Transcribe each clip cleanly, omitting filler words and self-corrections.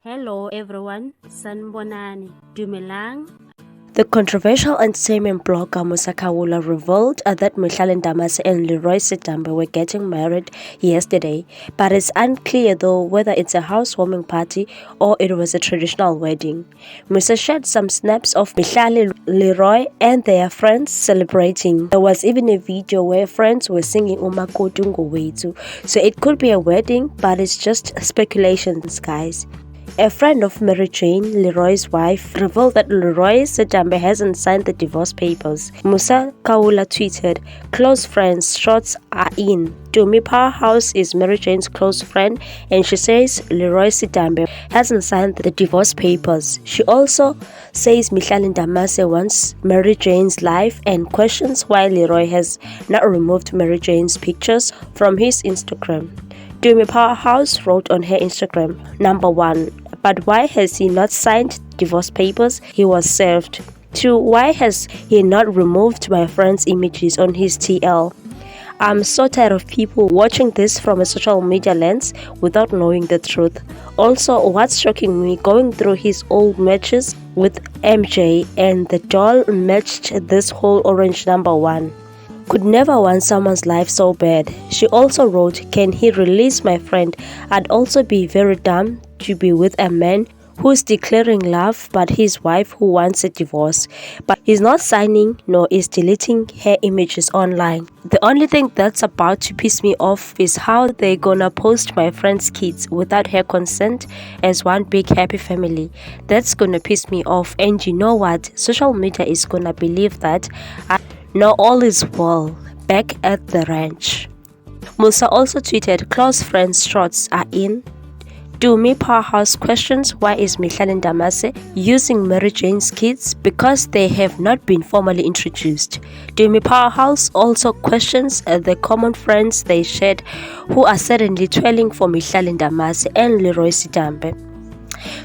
Hello everyone, Sanbonani, Dumelang. The controversial entertainment blogger Musa Kawula revealed that Mihlali and Leeroy were getting married yesterday, but it's unclear though whether it's a housewarming party or it was a traditional wedding. Musa shared some snaps of Mihlali, Leeroy and their friends celebrating. There was even a video where friends were singing Umakotu Ngowethu, so it could be a wedding, but it's just speculations, guys. A friend of Mary Jane, Leeroy's wife, revealed that Leeroy Sitambe hasn't signed the divorce papers. Musa Kawula tweeted, "Close friends, shots are in. Tumi Powerhouse is Mary Jane's close friend and she says Leeroy Sitambe hasn't signed the divorce papers." She also says Mihlali wants Mary Jane's life and questions why Leeroy has not removed Mary Jane's pictures from his Instagram. Tumi Powerhouse wrote on her Instagram, "Number 1. But why has he not signed divorce papers? He was served. 2. Why has he not removed my friend's images on his TL? I'm so tired of people watching this from a social media lens without knowing the truth. Also, what's shocking me, going through his old matches with MJ and the doll matched this whole orange number 1. Could never want someone's life so bad." She also wrote, "Can he release my friend? I'd also be very dumb to be with a man who's declaring love but his wife who wants a divorce, but he's not signing nor is deleting her images online. The only thing that's about to piss me off is how they're gonna post my friend's kids without her consent as one big happy family. That's gonna piss me off, and you know what? Social media is gonna believe that now all is well back at the ranch." Musa also tweeted, "Close friends shots are in. Tumi Powerhouse questions why is Mihlali using Mary Jane's kids because they have not been formally introduced. Tumi Powerhouse also questions the common friends they shared who are suddenly twirling for Mihlali and Leeroy Sitambe.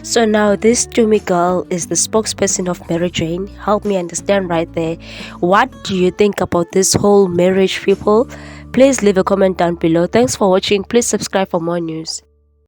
So now this Tumi girl is the spokesperson of Mary Jane. Help me understand right there. What do you think about this whole marriage, people? Please leave a comment down below. Thanks for watching. Please subscribe for more news."